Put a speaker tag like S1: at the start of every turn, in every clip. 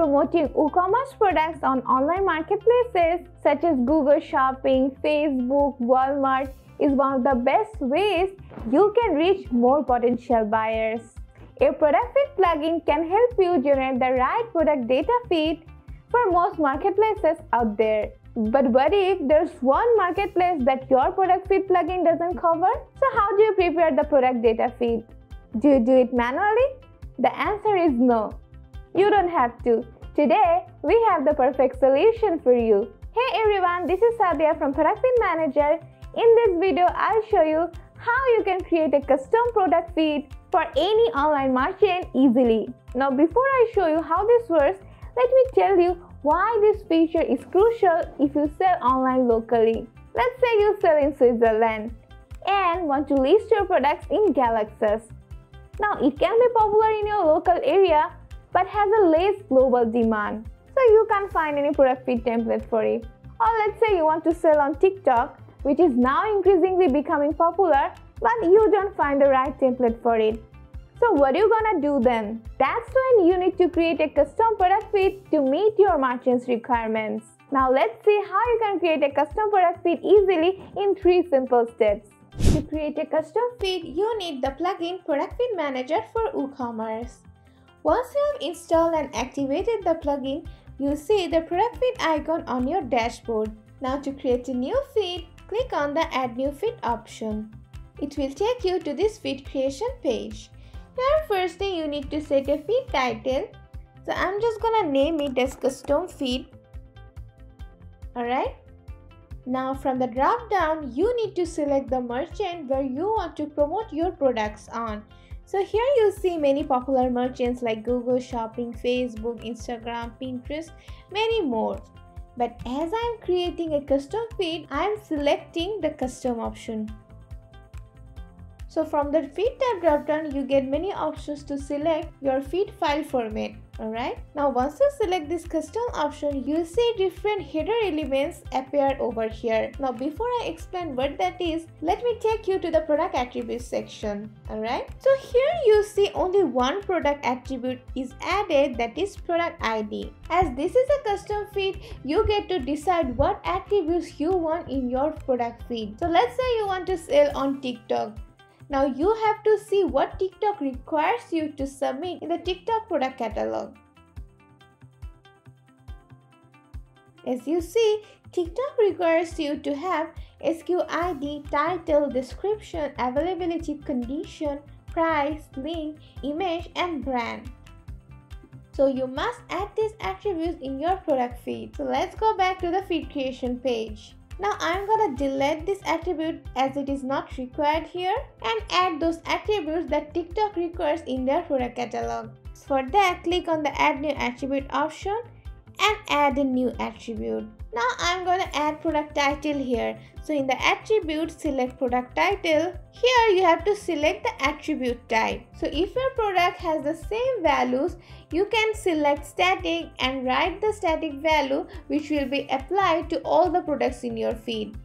S1: promoting WooCommerce products on online marketplaces such as Google Shopping, Facebook, Walmart is one of the best ways you can reach more potential buyers. A product feed plugin can help you generate the right product data feed for most marketplaces out there. But what if there's one marketplace that your product feed plugin doesn't cover? So how do you prepare the product data feed? Do you do it manually? The answer is no. You don't have to. Today, we have the perfect solution for you. Hey everyone, this is Sadia from Product Feed Manager. In this video, I'll show you how you can create a custom product feed for any online merchant easily. Now, before I show you how this works, let me tell you why this feature is crucial if you sell online locally. Let's say you sell in Switzerland and want to list your products in Galaxus. Now, it can be popular in your local area but has a less global demand, so you can't find any product feed template for it. Or let's say you want to sell on TikTok, which is now increasingly becoming popular, but you don't find the right template for it. So what are you gonna do then? That's when you need to create a custom product feed to meet your merchant's requirements. Now let's see how you can create a custom product feed easily in 3 simple steps. To create a custom feed, you need the plugin Product Feed Manager for WooCommerce. Once you have installed and activated the plugin, you see the product feed icon on your dashboard. Now to create a new feed, click on the Add New Feed option. It will take you to this feed creation page. Here firstly you need to set a feed title. So I'm just gonna name it as custom feed. Alright. Now from the drop down you need to select the merchant where you want to promote your products on. So here you see many popular merchants like Google Shopping, Facebook, Instagram, Pinterest, many more. But as I am creating a custom feed, I am selecting the custom option. So from the feed tab drop down, you get many options to select your feed file format. Alright. Now once you select this custom option, you see different header elements appear over here. Now before I explain what that is, let me take you to the product attributes section. Alright. So here you see only one product attribute is added, that is product ID. As this is a custom feed, you get to decide what attributes you want in your product feed. So let's say you want to sell on TikTok. Now you have to see what TikTok requires you to submit in the TikTok product catalog. As you see, TikTok requires you to have SKU ID, title, description, availability, condition, price, link, image, and brand. So you must add these attributes in your product feed. So let's go back to the feed creation page. Now I'm gonna delete this attribute as it is not required here and add those attributes that TikTok requires in their product catalog. For that, click on the Add New Attribute option and add a new attribute. Now I'm gonna add product title here. So in the attribute, select product title. Here you have to select the attribute type. So if your product has the same values, you can select static and write the static value which will be applied to all the products in your feed.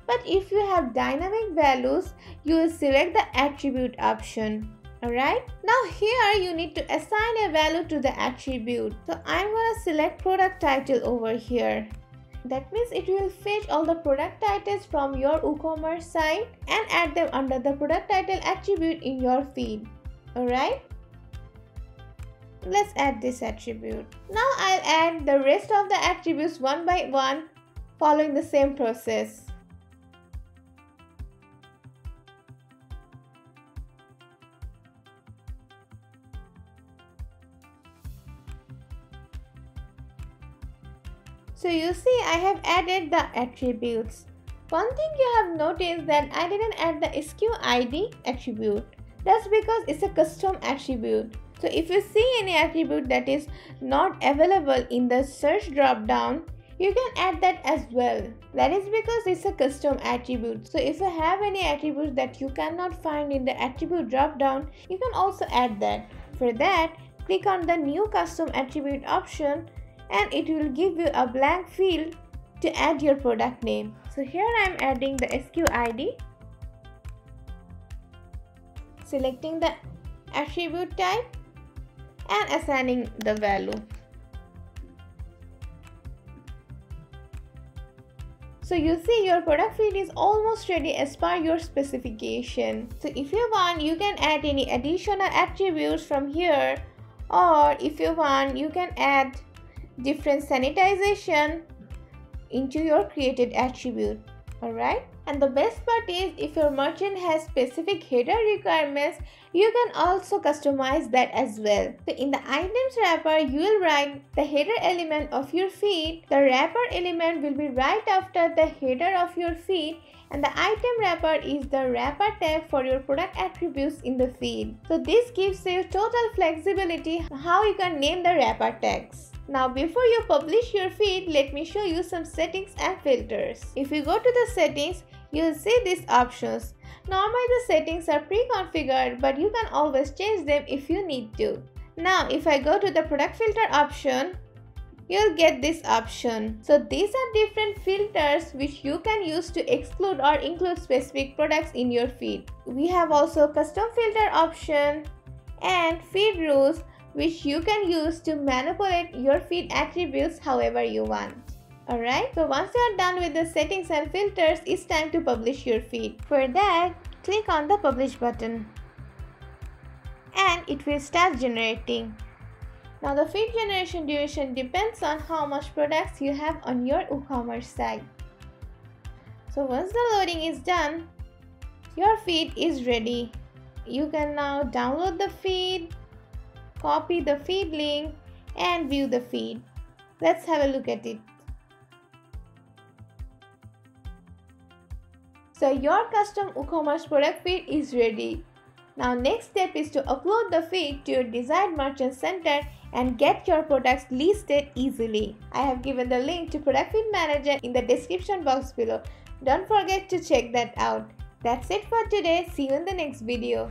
S1: But if you have dynamic values, you will select the attribute option. Alright. Now here you need to assign a value to the attribute. So I'm gonna select product title over here. That means it will fetch all the product titles from your WooCommerce site and add them under the product title attribute in your feed. Alright. Let's add this attribute. Now I'll add the rest of the attributes one by one following the same process. So you see I have added the attributes. One thing you have noticed that I didn't add the SKU ID attribute. That's because it's a custom attribute. So if you see any attribute that is not available in the search drop down, you can add that as well. That is because it's a custom attribute. So if you have any attributes that you cannot find in the attribute drop down, you can also add that. For that, click on the new custom attribute option and it will give you a blank field to add your product name. So here I am adding the SKU ID, selecting the attribute type and assigning the value. So you see your product feed is almost ready as per your specification. So if you want, you can add any additional attributes from here, or if you want, you can add different sanitization into your created attribute. Alright, and the best part is, if your merchant has specific header requirements, you can also customize that as well. So in the items wrapper, you will write the header element of your feed. The wrapper element will be right after the header of your feed, and the item wrapper is the wrapper tag for your product attributes in the feed. So this gives you total flexibility how you can name the wrapper tags. Now before you publish your feed, let me show you some settings and filters. If you go to the settings, you will see these options. Normally the settings are pre-configured, but you can always change them if you need to. Now if I go to the product filter option, you'll get this option. So these are different filters which you can use to exclude or include specific products in your feed. We have also custom filter option and feed rules, which you can use to manipulate your feed attributes however you want. Alright, so once you are done with the settings and filters, it's time to publish your feed. For that, click on the publish button and it will start generating. Now the feed generation duration depends on how much products you have on your WooCommerce site. So once the loading is done, your feed is ready. You can now download the feed, copy the feed link and view the feed. Let's have a look at it. So your custom WooCommerce product feed is ready. Now next step is to upload the feed to your desired merchant center and get your products listed easily. I have given the link to Product Feed Manager in the description box below. Don't forget to check that out. That's it for today. See you in the next video.